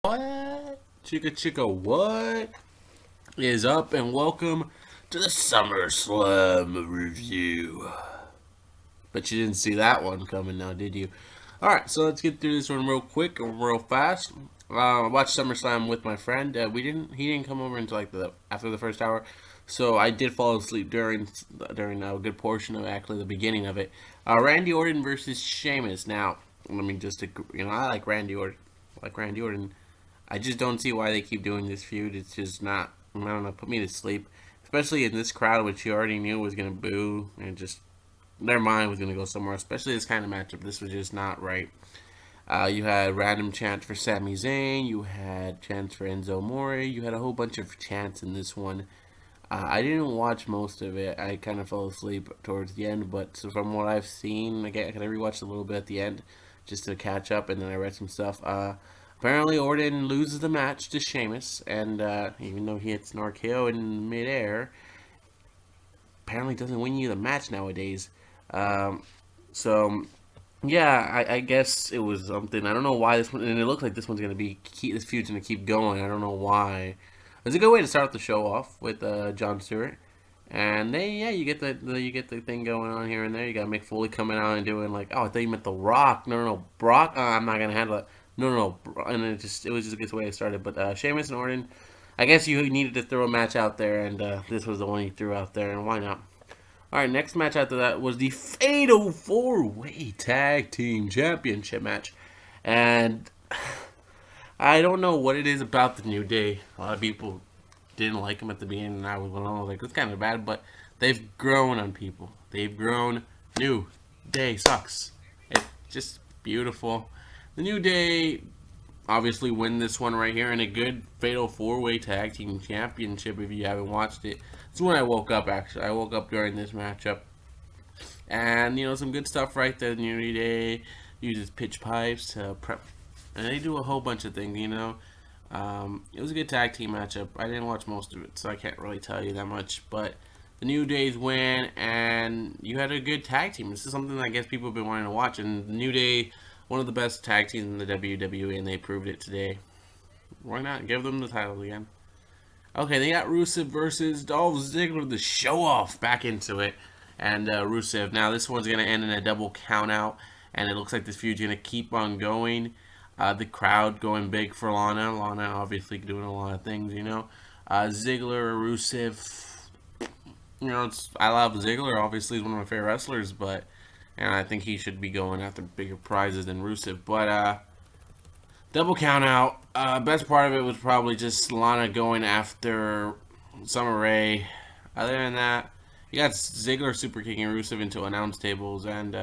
What? Chicka chicka what? Is up and welcome to the Summerslam review. But you didn't see that one coming now, did you? Alright, so let's get through this one real quick and real fast. I watched SummerSlam with my friend. He didn't come over until after the first hour, so I did fall asleep during a good portion of actually the beginning of it. Randy Orton versus Sheamus. Now, let me just I like Randy Orton. I just don't see why they keep doing this feud. It's just not. I don't know. Put me to sleep, especially in this crowd, which you already knew was gonna boo and just their mind was gonna go somewhere. Especially this kind of matchup. This was just not right. You had random chants for Sami Zayn. You had chants for Enzo Amore. You had a whole bunch of chants in this one. I didn't watch most of it. I kind of fell asleep towards the end, but so from what I've seen, I kind of rewatched a little bit at the end just to catch up, and then I read some stuff. Apparently, Orton loses the match to Sheamus, and even though he hits an RKO in midair, apparently doesn't win you the match nowadays. So yeah, I guess it was something. I don't know why this one, and it looks like this one's gonna this feud's gonna keep going. I don't know why. It's a good way to start the show off with Jon Stewart, and you get the thing going on here and there. You got Mick Foley coming out and doing like, oh, I thought you meant The Rock. No, Brock. I'm not gonna handle it. No, and it was just a good way it started. But Sheamus and Orton, I guess you needed to throw a match out there, and this was the one you threw out there, and why not? All right, next match after that was the Fatal 4-Way Tag Team Championship match. And I don't know what it is about the New Day. A lot of people didn't like them at the beginning, and I was like, it's kind of bad, but they've grown on people. They've grown. New Day sucks. It's just beautiful. The New Day obviously win this one right here in a good Fatal 4-Way Tag Team Championship if you haven't watched it. It's when I woke up, actually. I woke up during this matchup. And, some good stuff right there. The New Day uses pitch pipes to prep. And they do a whole bunch of things, It was a good tag team matchup. I didn't watch most of it, so I can't really tell you that much. But the New Day's win, and you had a good tag team. This is something I guess people have been wanting to watch. And the New Day, one of the best tag teams in the WWE, and they proved it today. Why not? Give them the title again. Okay, they got Rusev versus Dolph Ziggler, the show-off, back into it. And Rusev. Now, this one's going to end in a double count-out, and it looks like this feud's going to keep on going. The crowd going big for Lana. Lana obviously doing a lot of things, Ziggler, Rusev. I love Ziggler. Obviously, he's one of my favorite wrestlers, and I think he should be going after bigger prizes than Rusev. But double count out. Best part of it was probably just Lana going after Summer Rae. Other than that, you got Ziggler super kicking Rusev into announce tables, and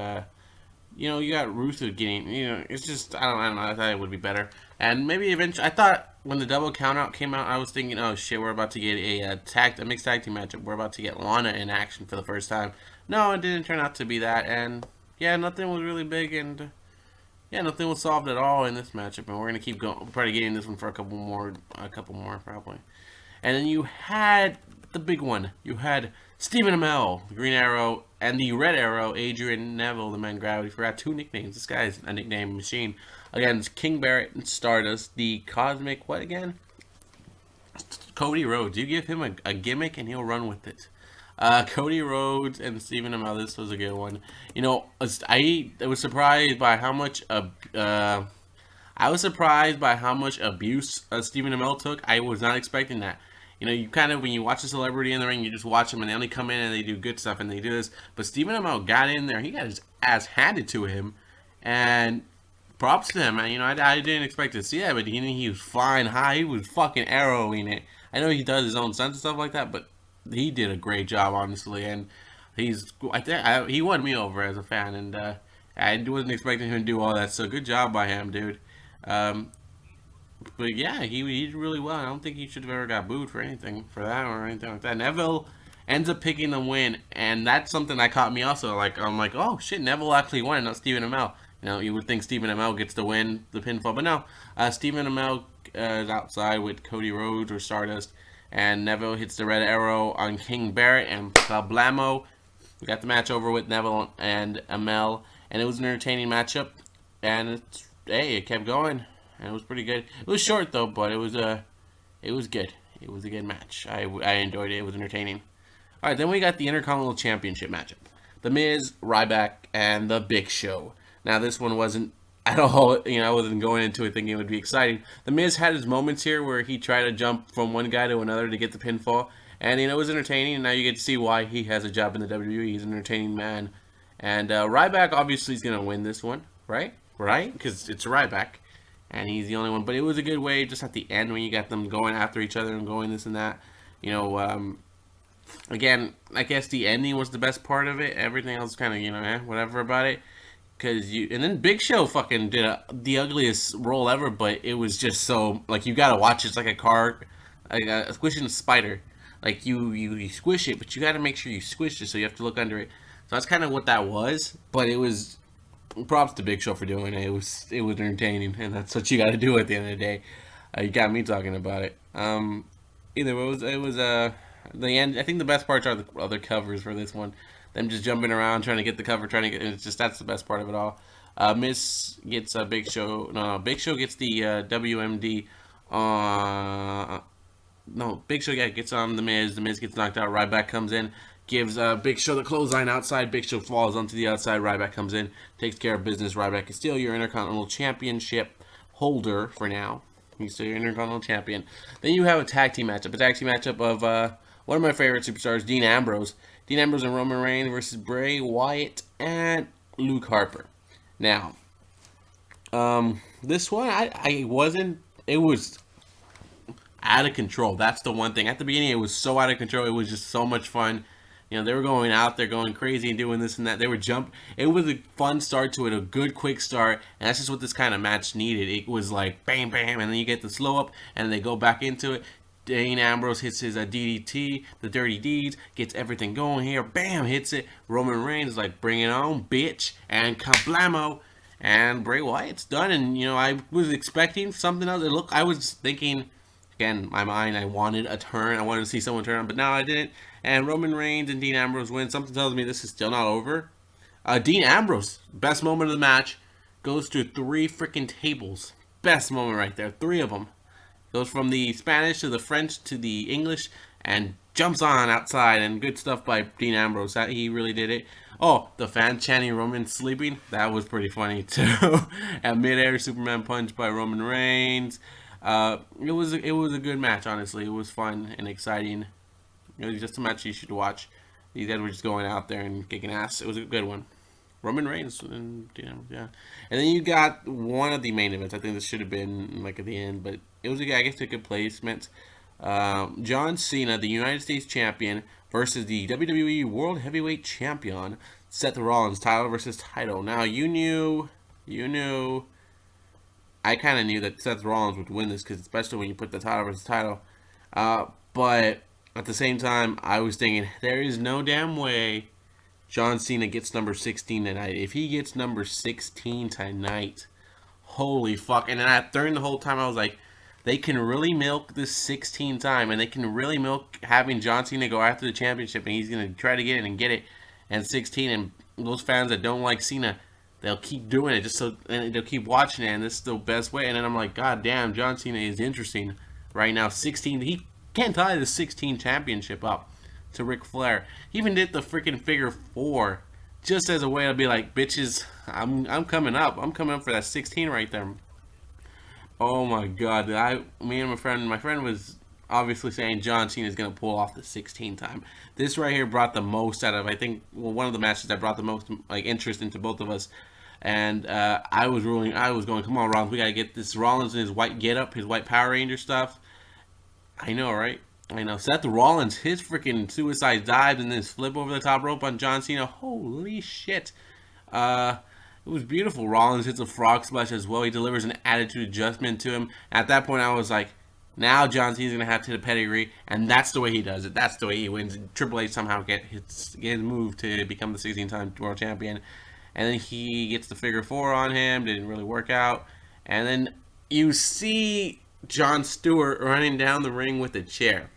you got Rusev getting. It's just I don't know. I thought it would be better, and maybe eventually. I thought when the double count out came out, I was thinking, oh shit, we're about to get a mixed tag team matchup. We're about to get Lana in action for the first time. No, it didn't turn out to be that, and yeah, nothing was really big, and yeah, nothing was solved at all in this matchup, and we're gonna keep going. We're probably getting this one for a couple more probably. And then you had the big one. You had Stephen Amell, the Green Arrow, and the Red Arrow, Adrian Neville, the Man Gravity. Forgot 2 nicknames. This guy's a nickname machine. Against King Barrett and Stardust, the Cosmic what again? Cody Rhodes. You give him a gimmick and he'll run with it. Cody Rhodes and Stephen Amell. This was a good one. I was surprised by how much abuse Stephen Amell took. I was not expecting that. You kind of, when you watch a celebrity in the ring, you just watch them and they only come in and they do good stuff and they do this. But Stephen Amell got in there. He got his ass handed to him. And props to him. I didn't expect to see that, but he was flying high. He was fucking arrowing it. I know he does his own stunts and stuff like that, but he did a great job, honestly. And he won me over as a fan. And I wasn't expecting him to do all that. So good job by him, dude. But yeah, he did really well. I don't think he should have ever got booed for anything for that or anything like that. Neville ends up picking the win, and that's something that caught me also. I'm like, oh shit, Neville actually won, not Stephen Amell. You would think Stephen Amell gets to win the pinfall, but no. Stephen Amell is outside with Cody Rhodes or Stardust, and Neville hits the Red Arrow on King Barrett and Blamo. We got the match over with Neville and Amell, and it was an entertaining matchup, and it kept going. and it was pretty good. It was short though, but it was good. It was a good match. I enjoyed it. It was entertaining. All right, then we got the Intercontinental Championship matchup: The Miz, Ryback, and The Big Show. Now this one wasn't at all. I wasn't going into it thinking it would be exciting. The Miz had his moments here where he tried to jump from one guy to another to get the pinfall, and it was entertaining. And now you get to see why he has a job in the WWE. He's an entertaining man. And Ryback obviously is gonna win this one, right? Right? Because it's Ryback, and he's the only one. But it was a good way just at the end when you got them going after each other and going this and that. You know, again, I guess the ending was the best part of it. Everything else kind of whatever about it. And then Big Show fucking did the ugliest roll ever, but it was just so like you gotta watch it. It's like a car, like squishing a spider. Like you squish it, but you gotta make sure you squish it, so you have to look under it. So that's kind of what that was. But it was props to Big Show for doing it. It was entertaining, and that's what you got to do at the end of the day. You got me talking about it. Either way, it was the end. I think the best parts are the other covers for this one. Them just jumping around trying to get the cover, trying to get. It's just that's the best part of it all. Miss gets a Big Show. No, Big Show gets the WMD. No, Big Show gets on the Miz. The Miz gets knocked out. Ryback comes in, gives Big Show the clothesline outside. Big Show falls onto the outside. Ryback comes in, takes care of business. Ryback is still your Intercontinental Championship holder for now. He's still your Intercontinental Champion. Then you have a tag team matchup. A tag team matchup of one of my favorite superstars, Dean Ambrose. Dean Ambrose and Roman Reigns versus Bray Wyatt and Luke Harper. Now, this one, I wasn't. It was out of control. That's the one thing. At the beginning, it was so out of control. It was just so much fun. They were going out there, going crazy and doing this and that. They were jump. It was a fun start to it, a good quick start, and that's just what this kind of match needed. It was like bam, bam, and then you get the slow up, and they go back into it. Dean Ambrose hits his DDT, the Dirty Deeds, gets everything going here. Bam, hits it. Roman Reigns is like, bring it on, bitch, and kablamo. And Bray Wyatt's done, and I was expecting something else. I was thinking. Again, my mind, I wanted a turn. I wanted to see someone turn, but now I didn't. And Roman Reigns and Dean Ambrose win. Something tells me this is still not over. Dean Ambrose, best moment of the match, goes through 3 freaking tables. Best moment right there. 3 of them. Goes from the Spanish to the French to the English and jumps on outside. And good stuff by Dean Ambrose. He really did it. Oh, the fan chanting Roman sleeping. That was pretty funny too. At midair, Superman punch by Roman Reigns. It was a good match, honestly. It was fun and exciting. It was just a match you should watch. These guys were just going out there and kicking ass. It was a good one. Roman Reigns, and yeah. And then you got one of the main events. I think this should have been like at the end, but it was I guess a good placement. John Cena, the United States Champion, versus the WWE World Heavyweight Champion, Seth Rollins, title versus title. Now you knew. I kind of knew that Seth Rollins would win this, because especially when you put the title versus title. But at the same time, I was thinking, there is no damn way John Cena gets number 16 tonight. If he gets number 16 tonight, holy fuck. And then during the whole time, I was like, they can really milk this 16 time, and they can really milk having John Cena go after the championship, and he's going to try to get it and get it. And 16, and those fans that don't like Cena, they'll keep doing it and they'll keep watching it, and this is the best way. And then I'm like, God damn, John Cena is interesting right now. 16, he can't tie the 16 championship up to Ric Flair. He even did the freaking figure 4 just as a way to be like, bitches, I'm coming up. I'm coming up for that 16 right there. Oh my God, me and my friend was obviously saying John Cena is gonna pull off the 16 time. This right here brought the most out of, I think, one of the matches that brought the most interest into both of us. And I was going, come on, Rollins, we gotta get this Rollins in his white getup, his white Power Ranger stuff. I know, right? I know. Seth Rollins, his freaking suicide dive and then his flip over the top rope on John Cena. Holy shit. It was beautiful. Rollins hits a frog splash as well. He delivers an attitude adjustment to him. At that point, I was like, now John Cena's going to have to hit a pedigree, and that's the way he does it. That's the way he wins. Triple H somehow get his move to become the 16-time world champion. And then he gets the figure 4 on him. Didn't really work out. And then you see Jon Stewart running down the ring with a chair.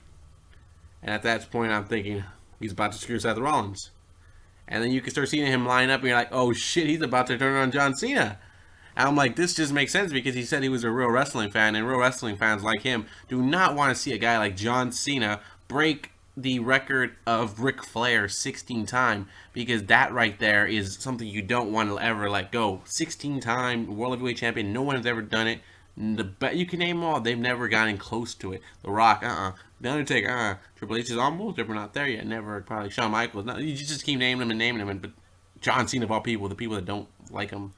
And at that point, I'm thinking, he's about to screw Seth Rollins. And then you can start seeing him line up, and you're like, oh shit, he's about to turn on John Cena. And I'm like, this just makes sense because he said he was a real wrestling fan, and real wrestling fans like him do not want to see a guy like John Cena break the record of Ric Flair 16 times, because that right there is something you don't want to ever let go. 16-time World Heavyweight Champion, no one has ever done it. You can name them all, they've never gotten close to it. The Rock, The Undertaker, Triple H is almost there, but not there yet. Never, probably Shawn Michaels. No, you just keep naming them and naming them, but John Cena of all people, the people that don't like him.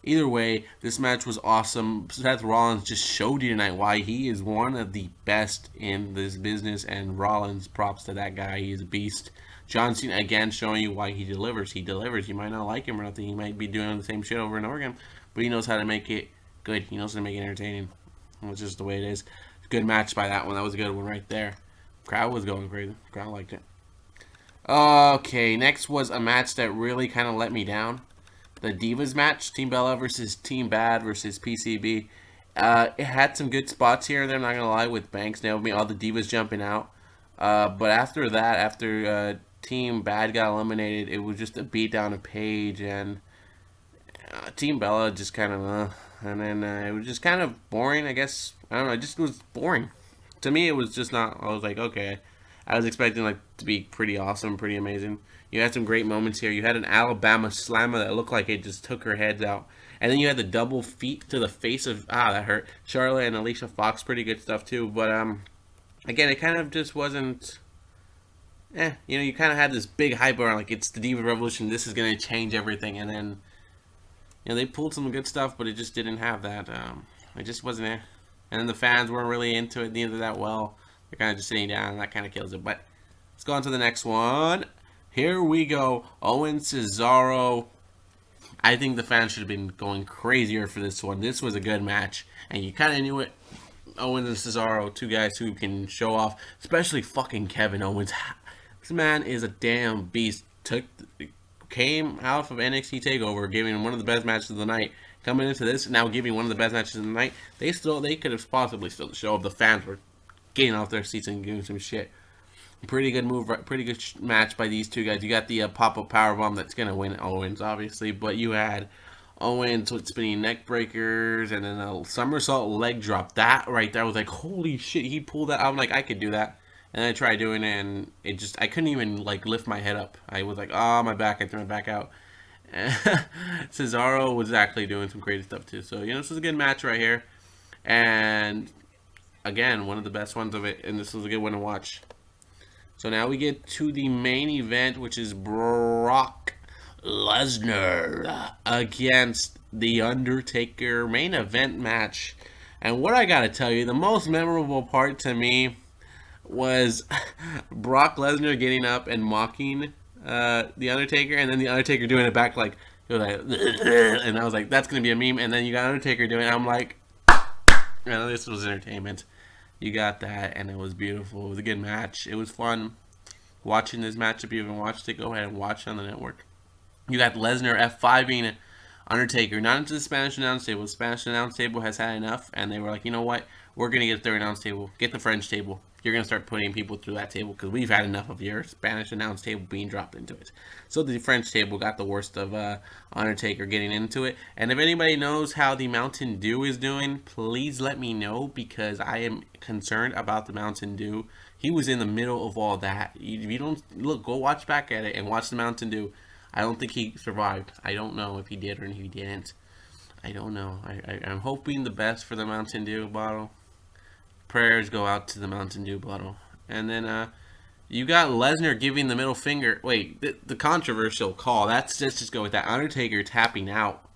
Either way, this match was awesome. Seth Rollins just showed you tonight why he is one of the best in this business, and Rollins, props to that guy. He is a beast. John Cena, again, showing you why he delivers. He delivers. You might not like him or nothing. He might be doing the same shit over and over again, but he knows how to make it good. He knows how to make it entertaining. It's just the way it is. Good match by that one. That was a good one right there. Crowd was going crazy. Crowd liked it. Okay, next was a match that really kind of let me down. The Divas match, Team Bella versus Team Bad versus PCB. It had some good spots here and there, I'm not going to lie, with Banks, Naomi, all the Divas jumping out. But after that, after Team Bad got eliminated, it was just a beat down of Paige, and Team Bella just kind of, and then it was just kind of boring, I guess. I don't know, it just was boring. To me, it was just not, I was like, okay. I was expecting like to be pretty awesome, pretty amazing. You had some great moments here. You had an Alabama slammer that looked like it just took her heads out. And then you had the double feet to the face of, that hurt. Charlotte and Alicia Fox, pretty good stuff too. But, again, it kind of just wasn't, you kind of had this big hype around, like, it's the Diva Revolution, this is going to change everything. And then, they pulled some good stuff, but it just didn't have that. It just wasn't there. And then the fans weren't really into it neither that well. They're kind of just sitting down, and that kind of kills it. But let's go on to the next one. Here we go. Owen Cesaro. I think the fans should have been going crazier for this one. This was a good match, and you kind of knew it. Owens and Cesaro, two guys who can show off, especially fucking Kevin Owens. This man is a damn beast. Came out of NXT TakeOver, giving one of the best matches of the night. Coming into this, now giving one of the best matches of the night. They could have possibly still show up. The fans were getting off their seats and giving some shit. Pretty good move, pretty good match by these two guys. You got the pop-up powerbomb that's going to win Owens, obviously, but you had Owens with spinning neck breakers and then a somersault leg drop. That right there, I was like, holy shit, he pulled that. I'm like, I could do that. And I tried doing it, and I couldn't even, like, lift my head up. I was like, oh, my back, I threw my back out. Cesaro was actually doing some crazy stuff, too. So, this was a good match right here. And, again, one of the best ones of it, and this was a good one to watch. So now we get to the main event, which is Brock Lesnar against The Undertaker. Main event match. And what I gotta tell you, the most memorable part to me was Brock Lesnar getting up and mocking The Undertaker, and then The Undertaker doing it back like, and I was like, that's gonna be a meme. And then you got Undertaker doing it. I'm like, this was entertainment. You got that, and it was beautiful. It was a good match. It was fun watching this match. If you haven't watched it, go ahead and watch it on the network. You got Lesnar F5ing Undertaker, not into the Spanish announce table. The Spanish announce table has had enough, and they were like, you know what? We're going to get a third announce table. Get the French table. You're going to start putting people through that table because we've had enough of your Spanish announce table being dropped into it. So the French table got the worst of Undertaker getting into it. And if anybody knows how the Mountain Dew is doing, please let me know because I am concerned about the Mountain Dew. He was in the middle of all that. If you don't look, go watch back at it and watch the Mountain Dew. I don't think he survived. I don't know if he did or if he didn't. I don't know. I'm hoping the best for the Mountain Dew bottle. Prayers go out to the Mountain Dew bottle. And then you got Lesnar giving the middle finger. Wait, the controversial call. Let's just go with that. Undertaker tapping out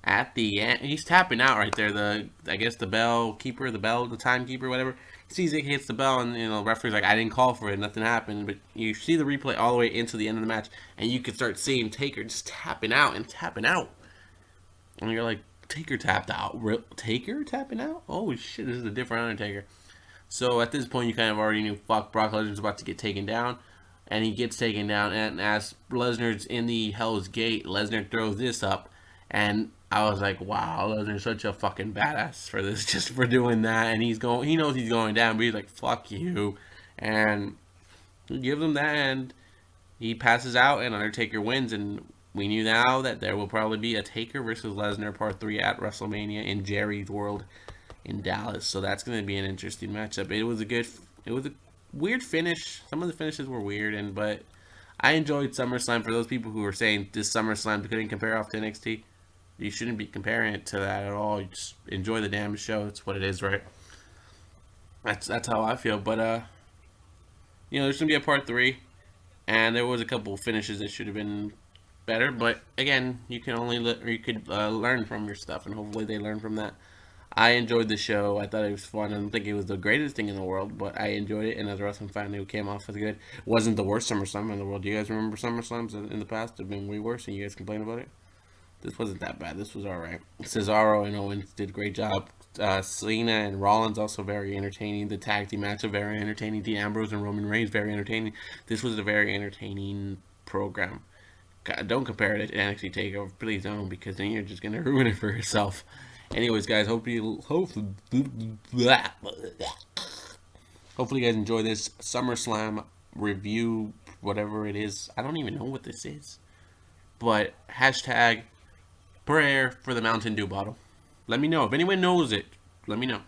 at the end. He's tapping out right there. I guess the bell keeper, the timekeeper, whatever. He sees it, hits the bell, and the referee's like, I didn't call for it, nothing happened. But you see the replay all the way into the end of the match, and you can start seeing Taker just tapping out and tapping out. And you're like, Taker tapped out. Taker tapping out? Oh shit, this is a different Undertaker. So at this point, you kind of already knew, fuck, Brock Lesnar's about to get taken down. And he gets taken down. And as Lesnar's in the Hell's Gate, Lesnar throws this up. And I was like, wow, Lesnar's such a fucking badass for this, just for doing that. And he knows he's going down, but he's like, fuck you. And he gives him that, and he passes out, and Undertaker wins. And we knew now that there will probably be a Taker versus Lesnar Part 3 at WrestleMania in Jerry's World in Dallas. So that's going to be an interesting matchup. It was a weird finish. Some of the finishes were weird, but I enjoyed SummerSlam. For those people who were saying this SummerSlam couldn't compare off to NXT, you shouldn't be comparing it to that at all. You just enjoy the damn show. It's what it is, right? That's how I feel. But there's gonna be a part three, and there was a couple finishes that should have been better. But again, you can only or you could learn from your stuff, and hopefully they learn from that. I enjoyed the show. I thought it was fun. I don't think it was the greatest thing in the world, but I enjoyed it. And as a wrestling fan, it came off as good. It wasn't the worst SummerSlam in the world. Do you guys remember SummerSlams in the past? Have been way worse, and you guys complain about it. This wasn't that bad. This was all right. Cesaro and Owens did a great job. Cena and Rollins also very entertaining. The tag team match very entertaining. Dean Ambrose and Roman Reigns very entertaining. This was a very entertaining program. God, don't compare it to NXT Takeover, please don't, because then you're just gonna ruin it for yourself. Anyways, guys, hopefully you guys enjoy this SummerSlam review, whatever it is. I don't even know what this is, but hashtag prayer for the Mountain Dew bottle. Let me know if anyone knows it. Let me know.